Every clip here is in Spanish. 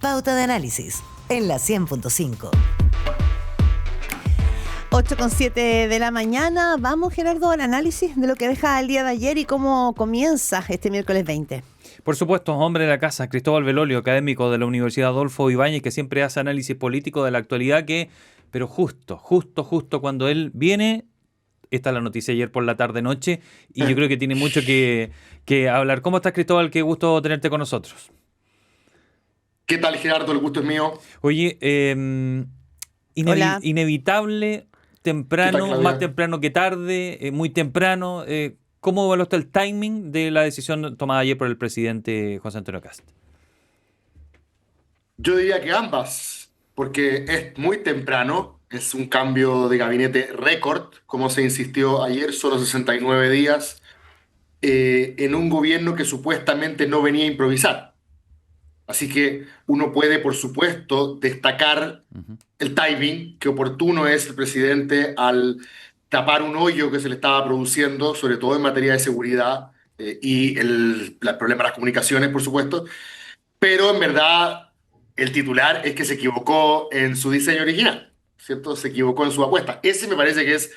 Pauta de Análisis en la 100.5. 8:07 de la mañana. Vamos, Gerardo, al análisis de lo que deja el día de ayer y cómo comienza este miércoles 20. Por supuesto, hombre de la casa, Cristóbal Belolio, académico de la Universidad Adolfo Ibáñez, que siempre hace análisis político de la actualidad, pero justo cuando él viene, está la noticia ayer por la tarde-noche, y yo creo que tiene mucho que hablar. ¿Cómo estás, Cristóbal? Qué gusto tenerte con nosotros. ¿Qué tal, Gerardo? El gusto es mío. Oye, Hola. inevitable, temprano, Claudia? más temprano que tarde, muy temprano. ¿Cómo evaluaste el timing de la decisión tomada ayer por el presidente José Antonio Kast? Yo diría que ambas, porque es muy temprano, es un cambio de gabinete récord, como se insistió ayer, solo 69 días, en un gobierno que supuestamente no venía a improvisar. Así que uno puede, por supuesto, destacar el timing, que oportuno es el presidente al tapar un hoyo que se le estaba produciendo, sobre todo en materia de seguridad y el problema de las comunicaciones, por supuesto. Pero en verdad el titular es que se equivocó en su diseño original, ¿cierto? Se equivocó en su apuesta. Ese me parece que es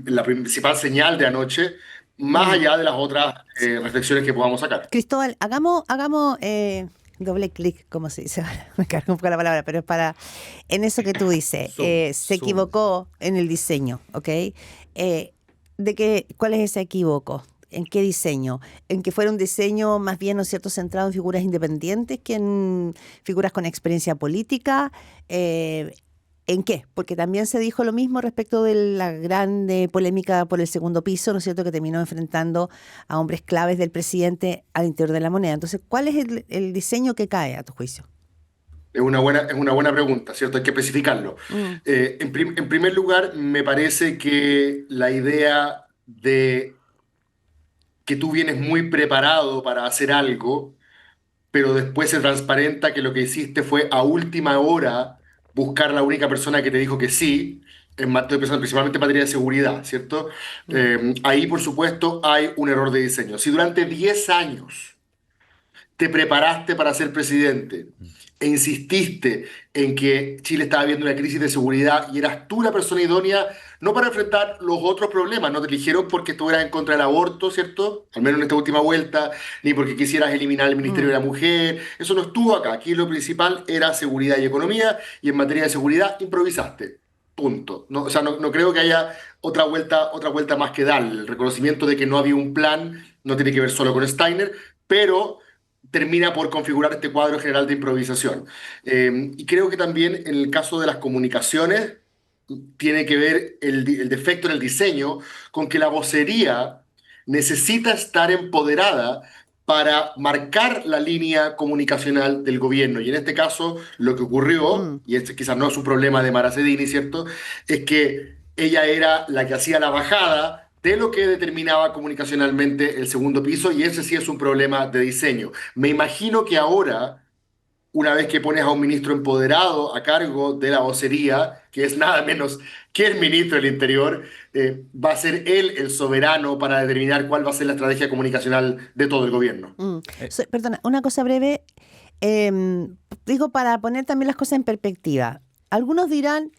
la principal señal de anoche, más allá de las otras reflexiones que podamos sacar. Cristóbal, hagamos doble clic, como se dice ahora. Me cargo un poco la palabra, pero es para en eso que tú dices. Se equivocó en el diseño, ¿ok? ¿Cuál es ese equívoco? ¿En qué diseño? ¿En que fuera un diseño más bien, ¿no es cierto?, centrado en figuras independientes que en figuras con experiencia política? ¿En qué? Porque también se dijo lo mismo respecto de la grande polémica por el segundo piso, ¿no es cierto?, que terminó enfrentando a hombres claves del presidente al interior de la moneda. Entonces, ¿cuál es el diseño que cae, a tu juicio? Es una buena pregunta, ¿cierto? Hay que especificarlo. En primer lugar, me parece que la idea de que tú vienes muy preparado para hacer algo, pero después se transparenta que lo que hiciste fue a última hora buscar la única persona que te dijo que sí, estoy pensando principalmente en materia de seguridad, ¿cierto? Ahí, por supuesto, hay un error de diseño. Si durante 10 años te preparaste para ser presidente e insististe en que Chile estaba viendo una crisis de seguridad y eras tú la persona idónea, no para enfrentar los otros problemas, no te eligieron porque estuvieras en contra del aborto, ¿cierto? Al menos en esta última vuelta, ni porque quisieras eliminar el Ministerio de la Mujer, eso no estuvo acá. Aquí lo principal era seguridad y economía, y en materia de seguridad improvisaste. Punto. No, o sea, no creo que haya otra vuelta más que dar. El reconocimiento de que no había un plan no tiene que ver solo con Steiner, pero termina por configurar este cuadro general de improvisación. Y creo que también en el caso de las comunicaciones tiene que ver el defecto en el diseño con que la vocería necesita estar empoderada para marcar la línea comunicacional del gobierno. Y en este caso, lo que ocurrió, y este quizás no es un problema de Mara Cedini, ¿cierto?, es que ella era la que hacía la bajada de lo que determinaba comunicacionalmente el segundo piso, y ese sí es un problema de diseño. Me imagino que ahora, una vez que pones a un ministro empoderado a cargo de la vocería, que es nada menos que el ministro del Interior, va a ser él el soberano para determinar cuál va a ser la estrategia comunicacional de todo el gobierno. Perdona, una cosa breve. Digo, para poner también las cosas en perspectiva. Algunos dirán,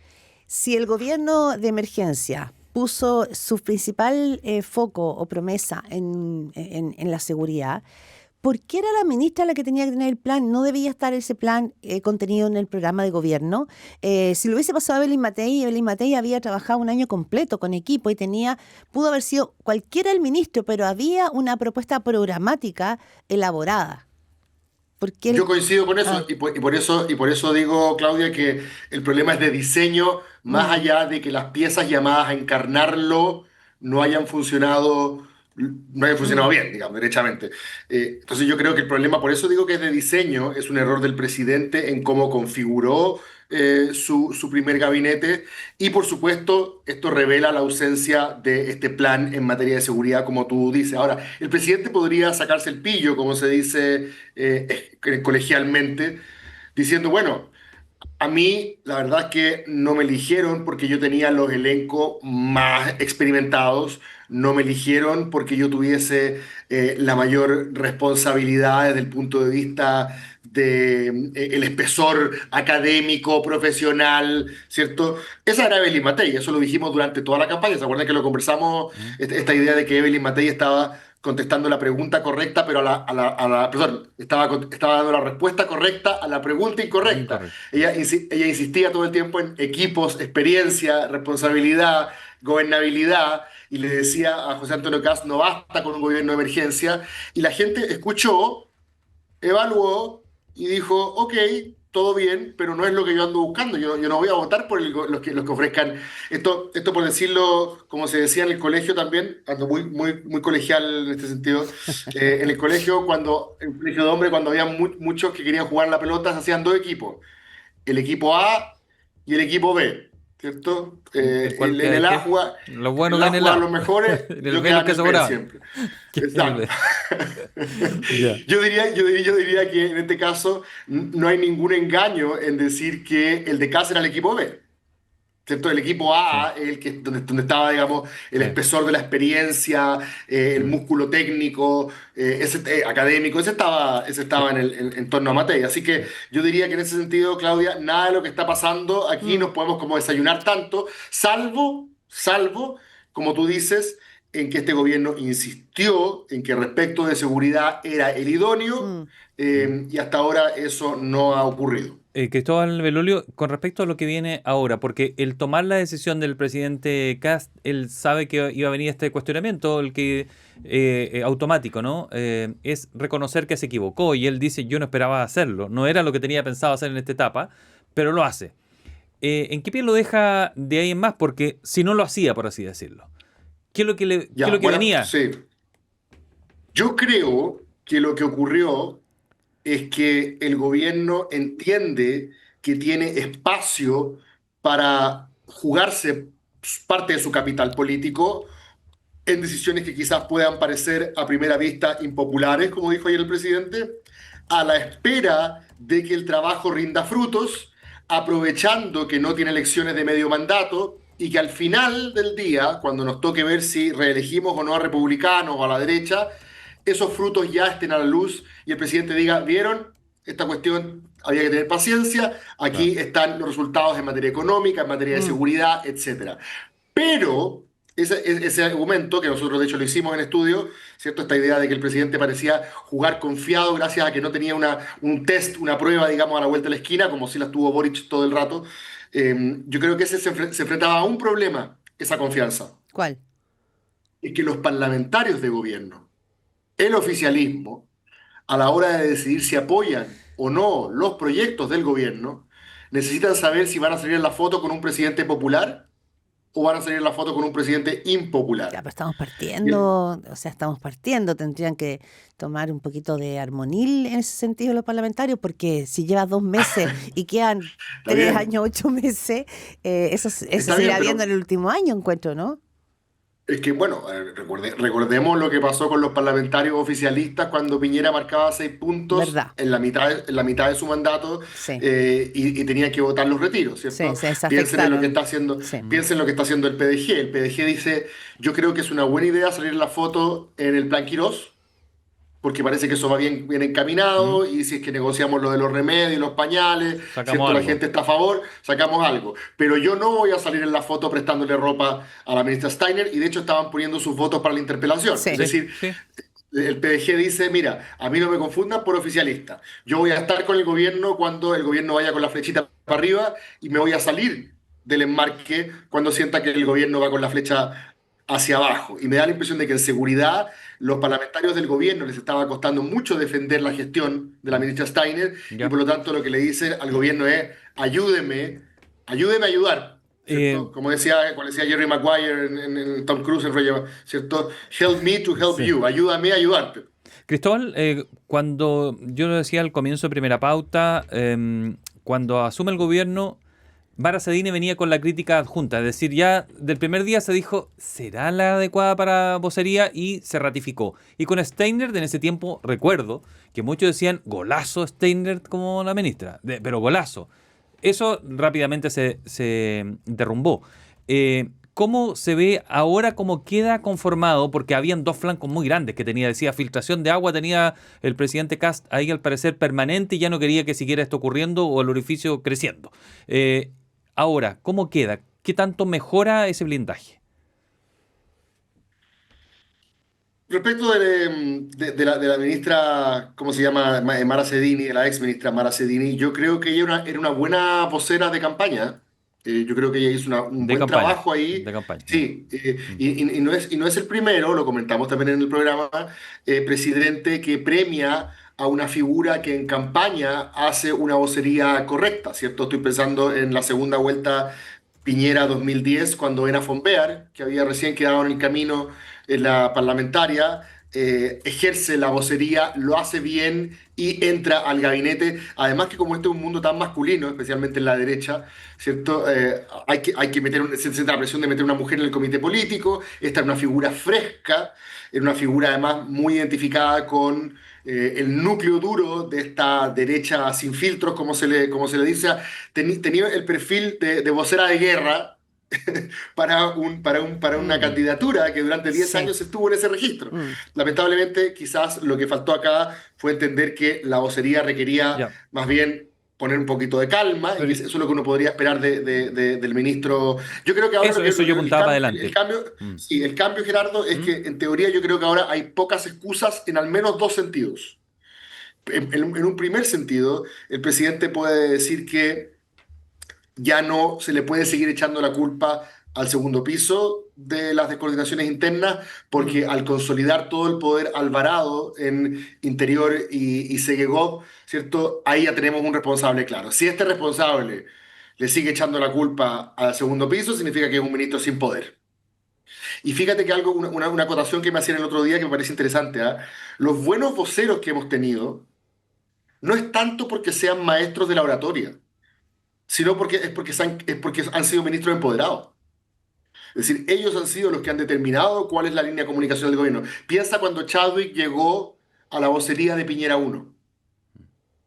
si el gobierno de emergencia puso su principal foco o promesa en la seguridad, ¿por qué era la ministra la que tenía que tener el plan? ¿No debía estar ese plan contenido en el programa de gobierno? Si lo hubiese pasado a Evelyn Matei había trabajado un año completo con equipo y pudo haber sido cualquiera el ministro, pero había una propuesta programática elaborada. Yo coincido con eso, y por eso digo, Claudia, que el problema es de diseño, más allá de que las piezas llamadas a encarnarlo no hayan funcionado bien, digamos, derechamente. Entonces yo creo que el problema, por eso digo que es de diseño, es un error del presidente en cómo configuró su primer gabinete, y por supuesto esto revela la ausencia de este plan en materia de seguridad, como tú dices. Ahora, el presidente podría sacarse el pillo, como se dice colegialmente, diciendo, bueno, A mí, la verdad es que no me eligieron porque yo tenía los elencos más experimentados, no me eligieron porque yo tuviese la mayor responsabilidad desde el punto de vista de el espesor académico, profesional, ¿cierto? Esa era Evelyn Matei, eso lo dijimos durante toda la campaña. ¿Se acuerdan que lo conversamos? Mm. Esta idea de que Evelyn Matei estaba contestando la pregunta correcta, pero perdón, estaba dando la respuesta correcta a la pregunta incorrecta. Incorrecto. Ella insistía todo el tiempo en equipos, experiencia, responsabilidad, gobernabilidad, y le decía a José Antonio Kast, no basta con un gobierno de emergencia, y la gente escuchó, evaluó y dijo, ok, todo bien, pero no es lo que yo ando buscando. Yo no voy a votar por los que ofrezcan. Esto por decirlo, como se decía en el colegio también, ando muy colegial en este sentido. En el colegio, en el colegio de hombre, cuando había muchos que querían jugar la pelota, se hacían dos equipos. El equipo A y el equipo B, ¿cierto? El cual En el A que juega, los en buenos el A en el jugaban A. los mejores, En el yo B quedaba los en que el B sobraban. siempre. Que en el Exacto. B. Ya. Yo diría que en este caso no hay ningún engaño en decir que el de casa era el equipo B. ¿Cierto? El equipo Sí, A, donde estaba, digamos, el sí. espesor de la experiencia, el Mm. músculo técnico, académico, ese estaba en torno a Matei. Así Sí. que yo diría que en ese sentido, Claudia, nada de lo que está pasando aquí Mm. nos podemos como desayunar tanto, salvo, como tú dices, en que este gobierno insistió en que respecto de seguridad era el idóneo, Mm. Mm. y hasta ahora eso no ha ocurrido. Cristóbal Belolio, con respecto a lo que viene ahora, porque el tomar la decisión del presidente Kast, él sabe que iba a venir este cuestionamiento, el que automático, ¿no? Es reconocer que se equivocó y él dice, yo no esperaba hacerlo, no era lo que tenía pensado hacer en esta etapa, pero lo hace. ¿En qué pie lo deja de ahí en más? Porque si no lo hacía, por así decirlo. ¿Qué es Ya, lo que bueno, venía? sí. Yo creo que lo que ocurrió es que el gobierno entiende que tiene espacio para jugarse parte de su capital político en decisiones que quizás puedan parecer a primera vista impopulares, como dijo ayer el presidente, a la espera de que el trabajo rinda frutos, aprovechando que no tiene elecciones de medio mandato y que al final del día, cuando nos toque ver si reelegimos o no a republicanos o a la derecha, esos frutos ya estén a la luz y el presidente diga, ¿vieron? Esta cuestión había que tener paciencia, aquí Claro. están los resultados en materia económica, en materia de Mm. seguridad, etcétera. Pero ese argumento, que nosotros de hecho lo hicimos en estudio, ¿cierto? Esta idea de que el presidente parecía jugar confiado gracias a que no tenía un test, una prueba, digamos, a la vuelta de la esquina, como si la tuvo Boric todo el rato. Yo creo que ese se enfrentaba a un problema, esa confianza. ¿Cuál? Es que los parlamentarios de gobierno, el oficialismo, a la hora de decidir si apoyan o no los proyectos del gobierno, necesitan saber si van a salir en la foto con un presidente popular o van a salir en la foto con un presidente Ya, impopular. pero estamos Y el- partiendo, o sea, estamos partiendo, tendrían que tomar un poquito de armonil en ese sentido los parlamentarios, porque si llevas 2 meses y quedan Está 3 años, bien, 8 meses, eso está se bien, irá viendo en pero el último año, encuentro, ¿no? es que, bueno, recordemos lo que pasó con los parlamentarios oficialistas cuando Piñera marcaba 6 puntos ¿Verdad? en la mitad de su mandato, Sí, y tenía que votar los retiros, sí, ¿cierto? se Piensen en lo que afectaron. está haciendo, Sí. Mm. piensen en lo que está haciendo el PDG. El PDG dice, yo creo que es una buena idea salir en la foto en el plan Quirós, porque parece que eso va bien Mm. encaminado, y si es que negociamos lo de los remedios, los pañales, Sacamos ¿cierto? La algo. gente está a favor, sacamos algo. Pero yo no voy a salir en la foto prestándole ropa a la ministra Steiner, y de hecho estaban poniendo sus votos para la interpelación. Es Sí. Sí, decir, sí. el PDG dice, mira, a mí no me confundan por oficialista. Yo voy a estar con el gobierno cuando el gobierno vaya con la flechita para arriba, y me voy a salir del enmarque cuando sienta que el gobierno va con la flecha hacia abajo. Y me da la impresión de que en seguridad los parlamentarios del gobierno les estaba costando mucho defender la gestión de la Mm. ministra Steiner, y Ya. por lo tanto lo que le dice al gobierno es, ayúdeme a ayudar. Eh, ¿Cierto? Como decía Jerry Maguire en Tom Cruise en Rey, ¿cierto? Help me to help sí. you, ayúdame a ayudarte. Cristóbal, cuando yo lo decía al comienzo de Primera Pauta, cuando asume el gobierno, Mara Sadini venía con la crítica adjunta, es decir, ya del primer día se dijo, ¿será la adecuada para vocería? Y se ratificó. Y con Steiner, en ese tiempo, recuerdo que muchos decían, golazo Steiner como la ministra, pero golazo. Eso rápidamente se derrumbó. ¿Cómo se ve ahora, cómo queda conformado? Porque habían dos flancos muy grandes que tenía, decía, filtración de agua, tenía el presidente Kast ahí al parecer permanente y ya no quería que siguiera esto ocurriendo o el orificio creciendo. Ahora, ¿cómo queda? ¿Qué tanto mejora ese blindaje? Respecto de la ministra, ¿cómo se llama? Mara Sedini, de la ex ministra Mara Sedini, yo creo que ella era una buena vocera de campaña. Yo creo que ella hizo un De buen campaña, trabajo ahí. de campaña. Sí, Mm. y no es el primero, lo comentamos también en el programa, presidente que premia a una figura que en campaña hace una vocería correcta, ¿cierto? Estoy pensando en la segunda vuelta Piñera 2010, cuando Ena von Beer, que había recién quedado en el camino en la parlamentaria, ejerce la vocería, lo hace bien y entra al gabinete. Además que como este es un mundo tan masculino, especialmente en la derecha, ¿cierto? Hay que se siente la presión de meter una mujer en el comité político. Esta es una figura fresca, es una figura además muy identificada con el núcleo duro de esta derecha sin filtros, como se le dice. Tenía el perfil de vocera de guerra para una Mm. candidatura que durante 10 Sí. años estuvo en ese registro. Mm. Lamentablemente, quizás lo que faltó acá fue entender que la vocería requería Ya. más bien poner un poquito de calma, y Pero eso es lo que uno podría esperar del ministro. Yo creo que ahora eso yo apuntaba para adelante. cambio, sí, el cambio, Gerardo, es ¿Mm? que en teoría yo creo que ahora hay pocas excusas en al menos dos sentidos. En un primer sentido, el presidente puede decir que ya no se le puede seguir echando la culpa al segundo piso de las descoordinaciones internas, porque Mm. al consolidar todo el poder Alvarado en Interior y Segegov, ¿cierto? Ahí ya tenemos un responsable claro. Si este responsable le sigue echando la culpa al segundo piso, significa que es un ministro sin poder. Y fíjate que una acotación que me hacían el otro día que me parece interesante, ¿ah? Los buenos voceros que hemos tenido no es tanto porque sean maestros de la oratoria, sino es porque han sido ministros empoderados. Es decir, ellos han sido los que han determinado cuál es la línea de comunicación del gobierno. Piensa cuando Chadwick llegó a la vocería de Piñera 1.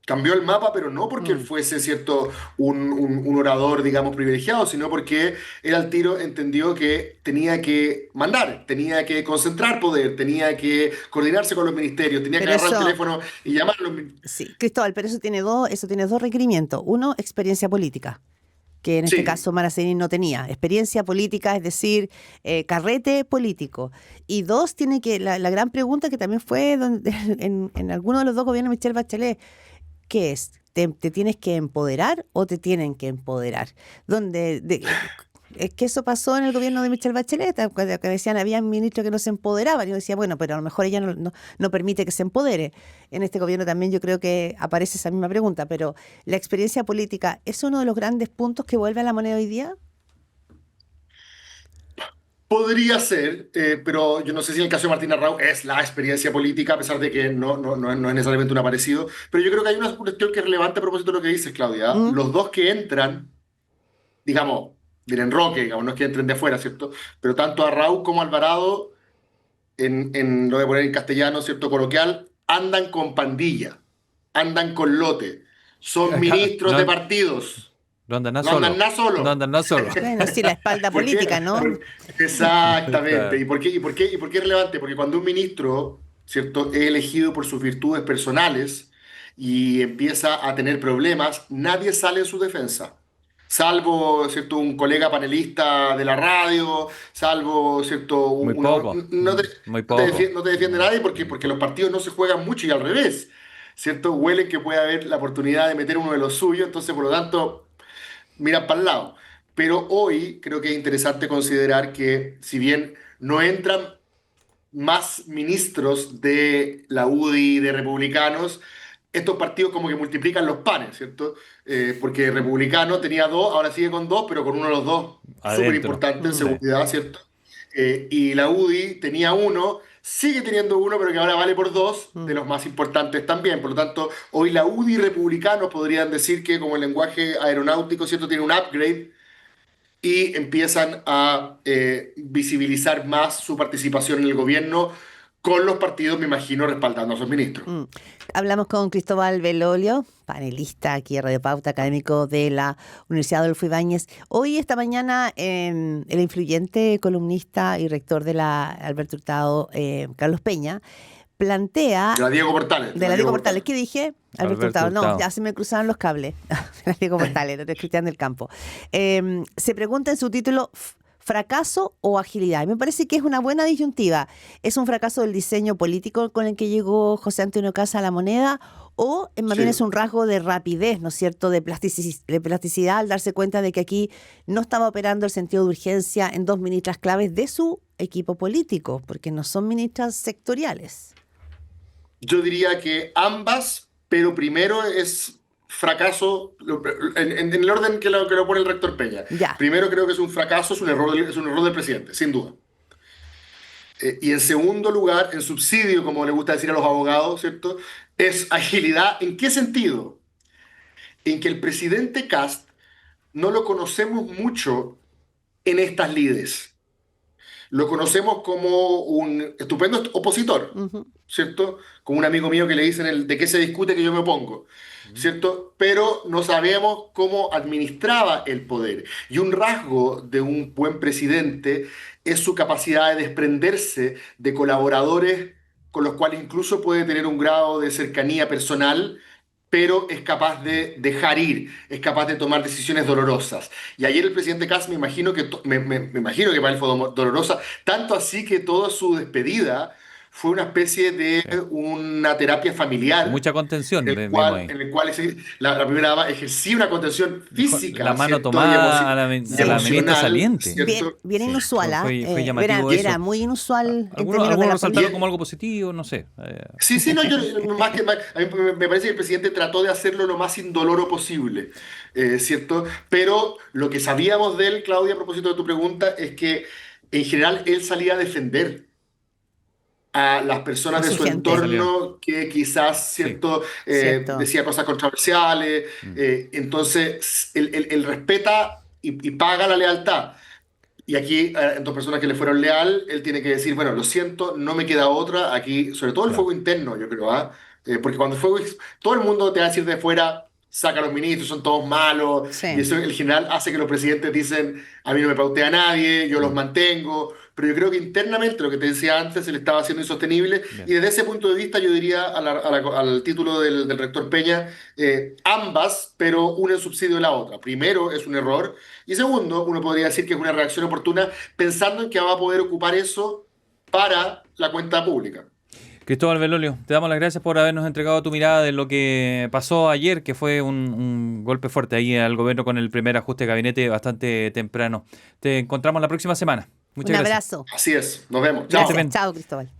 Cambió el mapa, pero no porque él Mm. fuese, ¿cierto?, un orador, digamos, privilegiado, sino porque él al tiro entendió que tenía que mandar, tenía que concentrar poder, tenía que coordinarse con los ministerios, tenía que Pero agarrar el eso, teléfono y llamar a los ministerios. sí, Cristóbal, pero eso tiene dos requerimientos. Uno, experiencia política, que en este Sí, caso Maraceni no tenía. Experiencia política, es decir, carrete político. Y dos, tiene que, la gran pregunta que también fue en alguno de los dos gobiernos de Michelle Bachelet, ¿qué es? ¿Te tienes que empoderar o te tienen que empoderar? Es que eso pasó en el gobierno de Michelle Bachelet, que decían había ministros que no se empoderaban. Y yo decía, bueno, pero a lo mejor ella no permite que se empodere. En este gobierno también yo creo que aparece esa misma pregunta, pero la experiencia política es uno de los grandes puntos que vuelve a la moneda hoy día. podría ser, pero yo no sé si en el caso de Martín Arrau es la experiencia política, a pesar de que no es necesariamente un aparecido. Pero yo creo que hay una cuestión que es relevante a propósito de lo que dices, Claudia. ¿Mm? Los dos que entran, digamos, del enroque, digamos, no es que entren de afuera, ¿cierto? Pero tanto Arrau como Alvarado, lo voy a poner en castellano, ¿cierto? Coloquial, andan con pandilla, andan con lote, son ministros de No, partidos, no andan nada no andan solo. nada No solo. andan nada solo. Bueno, sí, la espalda ¿Por qué? política, ¿no? Exactamente. Claro. ¿Y por qué es relevante? Porque cuando un ministro, ¿cierto?, es elegido por sus virtudes personales y empieza a tener problemas, nadie sale en su defensa. Salvo, ¿cierto?, un colega panelista de la radio, salvo, ¿cierto?, Muy poco. no te, Muy no te poco. no te defiende nadie porque los partidos no se juegan mucho y al revés, ¿cierto? Huelen que puede haber la oportunidad de meter uno de los suyos, entonces, por lo tanto, miran para el lado. Pero hoy creo que es interesante considerar que si bien no entran más ministros de la UDI, de republicanos, estos partidos como que multiplican los panes, ¿cierto? Porque republicano tenía dos, ahora sigue con dos, pero con uno de los dos súper Adentro. importante en Mm. Sí. seguridad, ¿cierto? Y la UDI tenía uno, sigue teniendo uno, pero que ahora vale por dos, de Mm. los más importantes también. Por lo tanto, hoy la UDI y republicanos podrían decir que como el lenguaje aeronáutico, ¿cierto?, tiene un upgrade y empiezan a visibilizar más su participación en el gobierno con los partidos, me imagino, respaldando a sus ministros. Hablamos con Cristóbal Belolio, panelista aquí en Radio Pauta, académico de la Universidad Adolfo Ibáñez. Hoy, esta mañana, el influyente columnista y rector de la Alberto Hurtado, Carlos Peña, plantea... De la Diego Portales. De la Diego Portales. ¿Qué dije? Alberto Hurtado. No, Hurtado. ya se me cruzaron los cables. De la Diego Portales, de Cristian del Campo. Se pregunta en su título... ¿Fracaso o agilidad? Y me parece que es una buena disyuntiva. ¿Es un fracaso del diseño político con el que llegó José Antonio Caz a la moneda? ¿O más bien es un rasgo de rapidez, ¿no es cierto?, de plasticidad al darse cuenta de que aquí no estaba operando el sentido de urgencia en dos ministras claves de su equipo político, porque no son ministras sectoriales. Yo diría que ambas, pero primero es fracaso en el orden que lo pone el rector Peña. Ya. Primero creo que es un fracaso, es un error del presidente, sin duda. Y en segundo lugar, en subsidio, como le gusta decir a los abogados, ¿cierto? Es agilidad. ¿En qué sentido? En que el presidente Kast no lo conocemos mucho en estas lides. Lo conocemos como un estupendo opositor, ¿cierto? Como un amigo mío que le dicen de qué se discute que yo me opongo, ¿cierto? Pero no sabemos cómo administraba el poder. Y un rasgo de un buen presidente es su capacidad de desprenderse de colaboradores con los cuales incluso puede tener un grado de cercanía personal, pero es capaz de dejar ir, es capaz de tomar decisiones dolorosas. Y ayer el presidente Kast me imagino que me imagino que para él fue dolorosa, tanto así que toda su despedida fue una especie de una terapia familiar. Mucha contención. En el cual la primera dama ejercía una contención física. La mano ¿cierto? tomada a la ministra saliente. Bien inusual, ¿ah? Fue llamativo eso. Era muy inusual. Algunos lo resaltaron como algo positivo, no sé. Sí, no, a mí me parece que el presidente trató de hacerlo lo más indoloro posible, ¿cierto? Pero lo que sabíamos de él, Claudia, a propósito de tu pregunta, es que en general él salía a defender a las personas de su entorno que quizás, ¿cierto? Decía cosas controversiales. Entonces, él respeta y paga la lealtad. Y aquí, en dos personas que le fueron leal, él tiene que decir, bueno, lo siento, no me queda otra. Aquí, sobre todo el fuego interno, yo creo, ¿ah? Porque cuando el fuego, todo el mundo te va a decir de fuera, saca a los ministros, son todos malos. Sí. Y eso en general hace que los presidentes dicen, a mí no me pautea nadie, yo los mantengo. Pero yo creo que internamente, lo que te decía antes, él estaba haciendo insostenible. Bien. Y desde ese punto de vista, yo diría al título del rector Peña, ambas, pero una en subsidio de la otra. Primero, es un error. Y segundo, uno podría decir que es una reacción oportuna, pensando en que va a poder ocupar eso para la cuenta pública. Cristóbal Belolio, te damos las gracias por habernos entregado tu mirada de lo que pasó ayer, que fue un golpe fuerte ahí al gobierno con el primer ajuste de gabinete bastante temprano. Te encontramos la próxima semana. Muchas gracias. Un abrazo. Así es, nos vemos. Chao. Chao, Cristóbal.